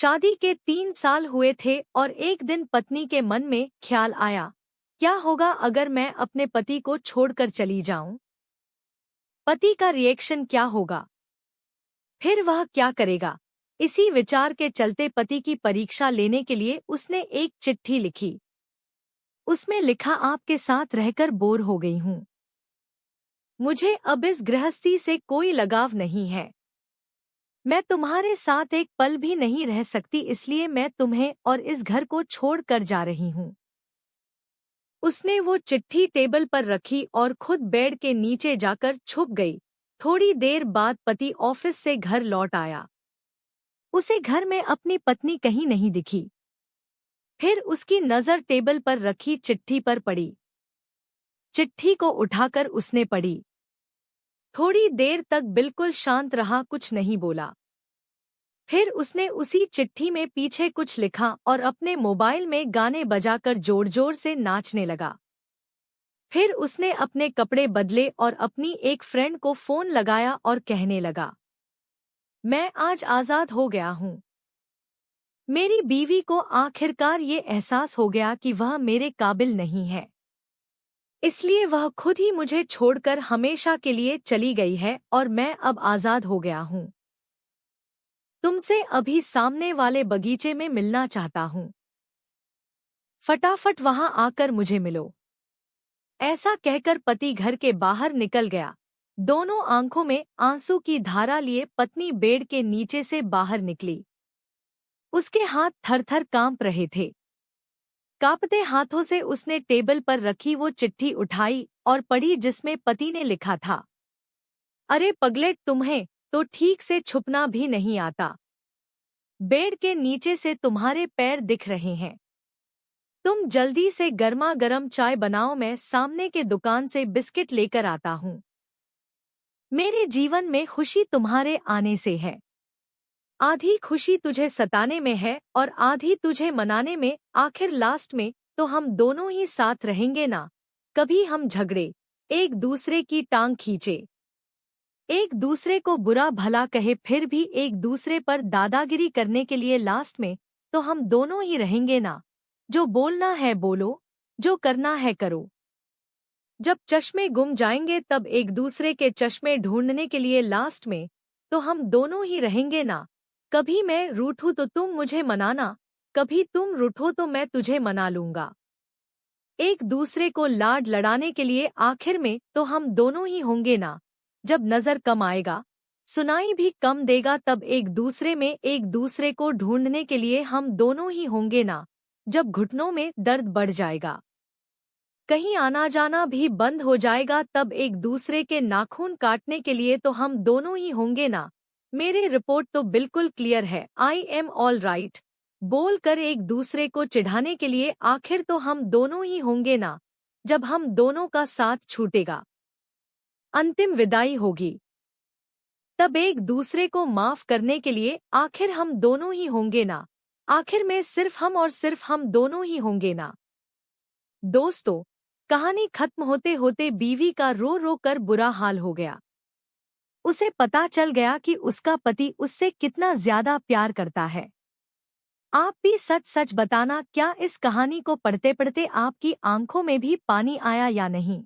शादी के 3 साल हुए थे और एक दिन पत्नी के मन में ख्याल आया, क्या होगा अगर मैं अपने पति को छोड़कर चली जाऊं? पति का रिएक्शन क्या होगा? फिर वह क्या करेगा? इसी विचार के चलते पति की परीक्षा लेने के लिए उसने एक चिट्ठी लिखी। उसमें लिखा, आपके साथ रहकर बोर हो गई हूं। मुझे अब इस गृहस्थी से कोई लगाव नहीं है। मैं तुम्हारे साथ एक पल भी नहीं रह सकती, इसलिए मैं तुम्हें और इस घर को छोड़कर जा रही हूँ। उसने वो चिट्ठी टेबल पर रखी और खुद बेड के नीचे जाकर छुप गई। थोड़ी देर बाद पति ऑफिस से घर लौट आया। उसे घर में अपनी पत्नी कहीं नहीं दिखी। फिर उसकी नजर टेबल पर रखी चिट्ठी पर पड़ी। चिट्ठी को उठाकर उसने पढ़ी। थोड़ी देर तक बिल्कुल शांत रहा, कुछ नहीं बोला। फिर उसने उसी चिट्ठी में पीछे कुछ लिखा और अपने मोबाइल में गाने बजाकर जोर-जोर से नाचने लगा। फिर उसने अपने कपड़े बदले और अपनी एक फ्रेंड को फोन लगाया और कहने लगा, मैं आज आजाद हो गया हूँ। मेरी बीवी को आखिरकार ये एहसास हो गया कि वह मेरे काबिल नहीं है, इसलिए वह खुद ही मुझे छोड़कर हमेशा के लिए चली गई है और मैं अब आजाद हो गया हूँ। तुमसे अभी सामने वाले बगीचे में मिलना चाहता हूँ। फटाफट वहां आकर मुझे मिलो। ऐसा कहकर पति घर के बाहर निकल गया। दोनों आंखों में आंसू की धारा लिए पत्नी बेड के नीचे से बाहर निकली। उसके हाथ थर-थर कांप रहे थे। कांपते हाथों से उसने टेबल पर रखी वो चिट्ठी उठाई और पढ़ी, जिसमें पति ने लिखा था, अरे पगलेट, तुम्हें तो ठीक से छुपना भी नहीं आता। बेड के नीचे से तुम्हारे पैर दिख रहे हैं। तुम जल्दी से गर्मा गर्म चाय बनाओ, मैं सामने के दुकान से बिस्किट लेकर आता हूँ। मेरे जीवन में खुशी तुम्हारे आने से है। आधी खुशी तुझे सताने में है और आधी तुझे मनाने में। आखिर लास्ट में तो हम दोनों ही साथ रहेंगे ना। कभी हम झगड़े, एक दूसरे की टांग खींचे, एक दूसरे को बुरा भला कहे, फिर भी एक दूसरे पर दादागिरी करने के लिए लास्ट में तो हम दोनों ही रहेंगे ना। जो बोलना है बोलो, जो करना है करो। जब चश्मे गुम जाएंगे तब एक दूसरे के चश्मे ढूंढने के लिए लास्ट में तो हम दोनों ही रहेंगे ना। कभी मैं रूठूं तो तुम मुझे मनाना, कभी तुम रूठो तो मैं तुझे मना लूंगा। एक दूसरे को लाड लड़ाने के लिए आखिर में तो हम दोनों ही होंगे ना। जब नजर कम आएगा, सुनाई भी कम देगा, तब एक दूसरे में एक दूसरे को ढूंढने के लिए हम दोनों ही होंगे ना। जब घुटनों में दर्द बढ़ जाएगा, कहीं आना जाना भी बंद हो जाएगा, तब एक दूसरे के नाखून काटने के लिए तो हम दोनों ही होंगे ना। मेरी रिपोर्ट तो बिल्कुल क्लियर है, आई एम ऑल राइट बोल कर एक दूसरे को चिढ़ाने के लिए आखिर तो हम दोनों ही होंगे ना। जब हम दोनों का साथ छूटेगा, अंतिम विदाई होगी, तब एक दूसरे को माफ करने के लिए आखिर हम दोनों ही होंगे ना। आखिर में सिर्फ हम और सिर्फ हम दोनों ही होंगे ना। दोस्तों, कहानी खत्म होते होते बीवी का रो रो कर बुरा हाल हो गया। उसे पता चल गया कि उसका पति उससे कितना ज्यादा प्यार करता है। आप भी सच सच बताना, क्या इस कहानी को पढ़ते पढ़ते आपकी आंखों में भी पानी आया या नहीं?